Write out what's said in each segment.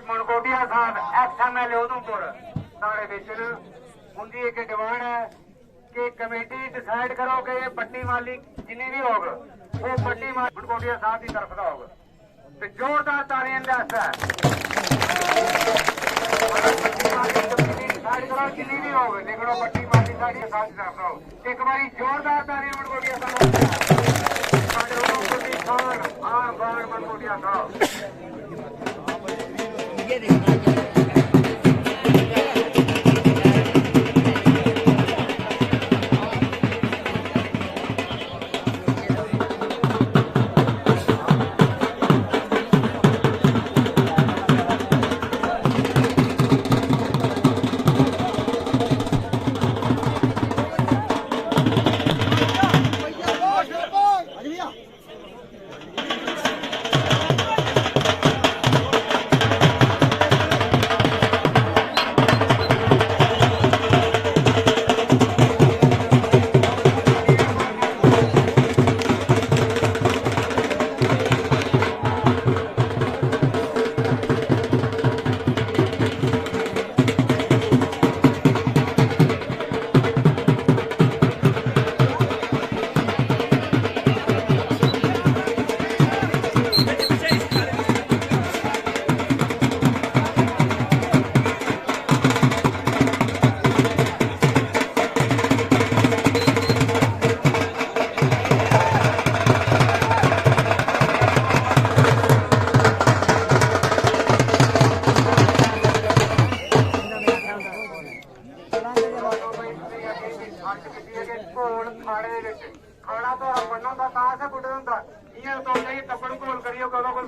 मनकोटिया साहब XML उधमपुर साढ़े विच उनकी एक डिमांड है कि कमेटी डिसाइड करो कि ये पट्टी मालिक जिन्नी भी होगा वो पट्टी मालिक मनकोटिया साहब की तरफ का होगा तो जोरदार तालियां वास्ते डिसाइड करो जिन्नी भी होगा लेकिन वो पट्टी मालिक साड़ी साहब की तरफ का हो एक बार जोरदार तालियां मनकोटिया साहब मनकोटिया साहब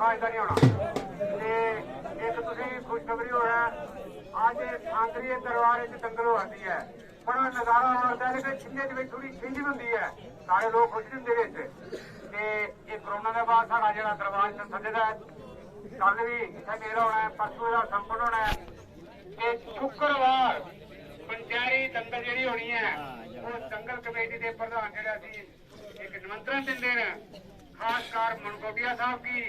खास का नहीं होना। एक खुशखबरी हो रहा है, आज सांकरी दरबार दंगल होती है, बड़ा नजारा आता है, लेकिन छिंजे थोड़ी छिंज भी होंगी है, सारे लोग खुश नहीं होंगे। कोरोना के बाद सारा जो दरबार सजदा है, कल भी इतना मेला होना है, परसों का संपन्न होना है। शुक्रवार पंचारी दंगल जी होनी है, वो दंगल कमेटी के प्रधान जो एक निमंत्रण देंगे हैं, खासकर मनकोटिया साहब की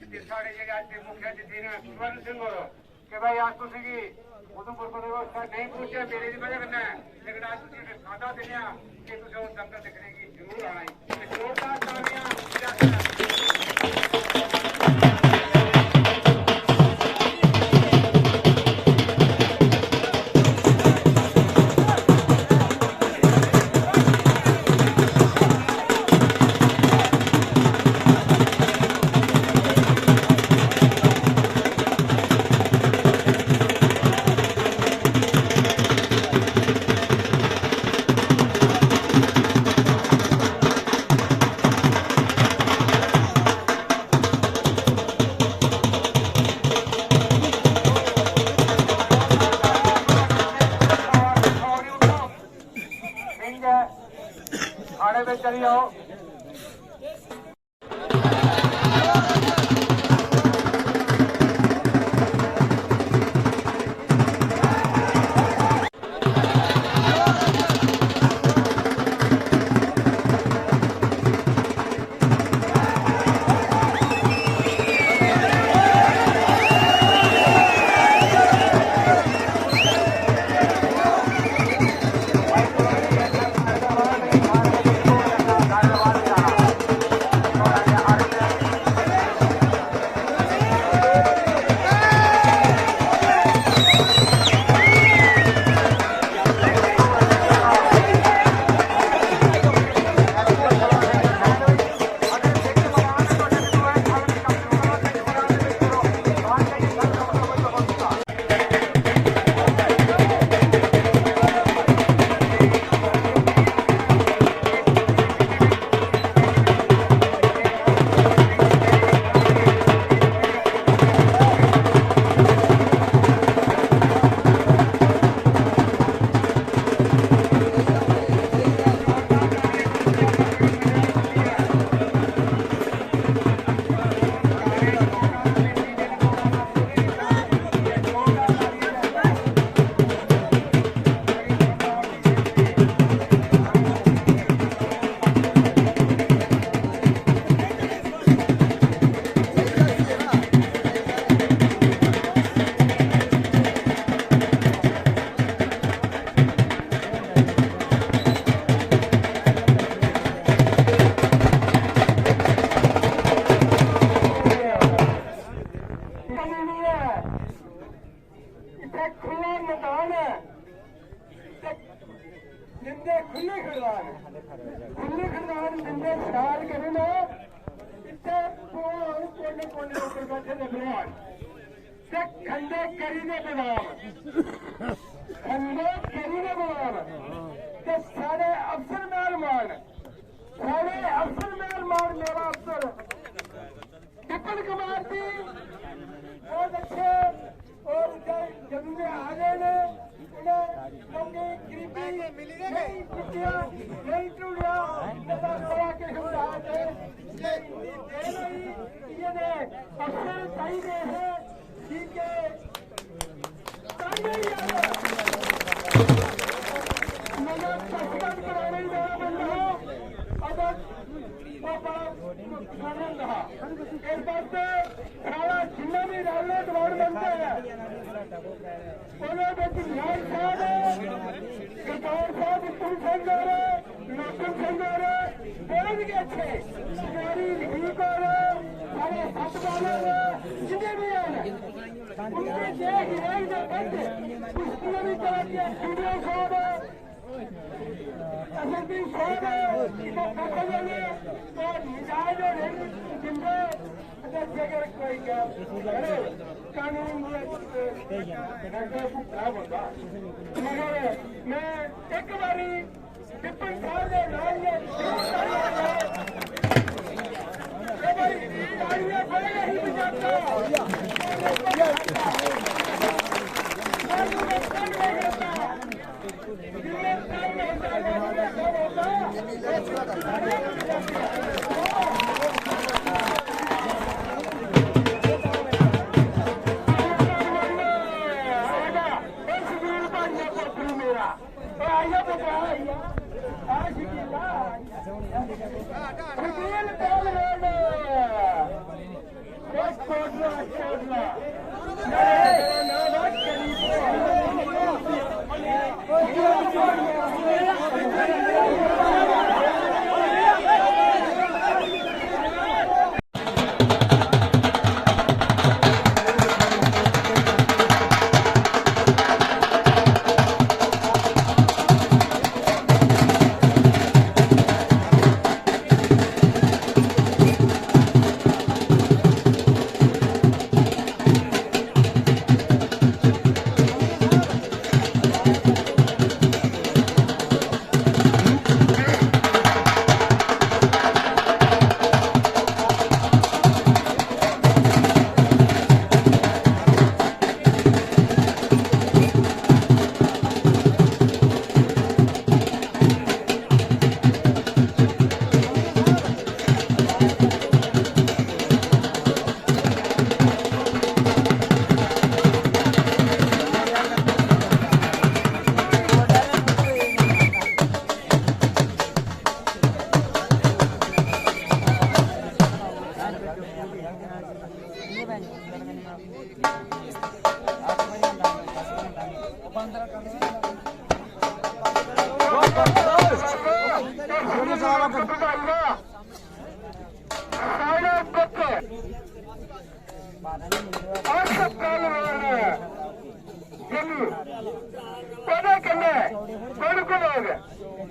साढ़े जो मुख्य अतिथि ने स्वर्ण सिंह हो कि भाई आज तुम उधमपुर को नहीं पहुंचे मेरे की वजह करना है, लेकिन आज तुम सादा देने कि तुम दंगल देखने की जरूर आना है। जोरदार तालियां। आड़े में चली आओ। सारे अफसर मेहरबान मेरा अफसर टिप्पण कुमार जी बहुत अच्छे और जब में आ गए उन्हें गरीबी नहीं टूटिया नहीं टूटिया के अफसर चाहिए है ठीक है इस वास्ते सारा जिन्ना भी राजनीत वार्ड बनता है न्याय साहब सरकार साहब उत्तम संघर नौकम संघर बहुत ही अच्छे सारी ठीक और सारे सत वाले जितने भी हैं उनके देख रेख के बंद उसकी भी तरह की स्टूडियो साहब एसएसपी साहब और मिजाज और जिनके अगर कोई कानून खराब होगा मगर मैं एक बारी टिप्पण साहब के नाम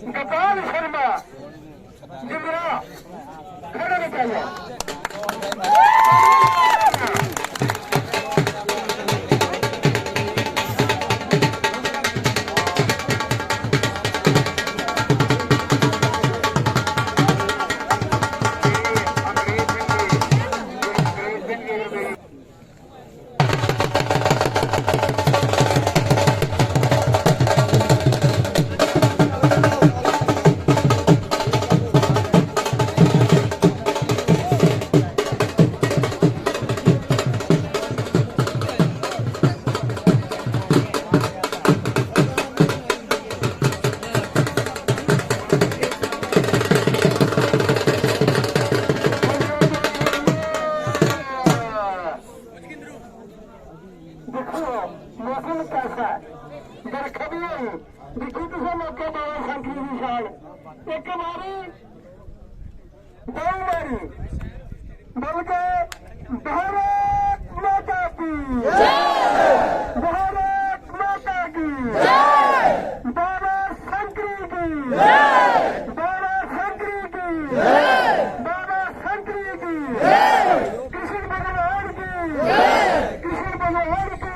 गोपाल शर्मा जिंदरा खड़ा निकालिए मौसम कैसा बरखा भी आई देखो तुम मौके बाबा संकरी की शान एक बारी दो बारी बल्कि भारत माता की भारत माता की बाबा संकरी की बाबा संकरी की बाबा संकरी की कृष्ण भगवान की कृष्ण भगवान की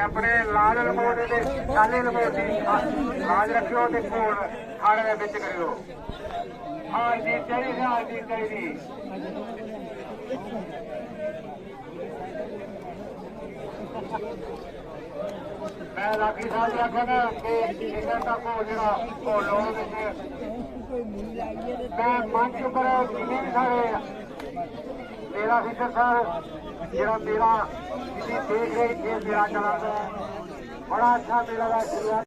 अपने लाल लमोट काले लमोट लाज रखियो ते कोल खाने में बिच करियो हाँ जी चाहिए मैं लागी साहब आखा ना कि इधर तक जरा लोग मैं मंच पर जिन्हें भी सारे मेरा फिकर सर जरा मेरा देख रहे थे मेरा चला बड़ा अच्छा मेला का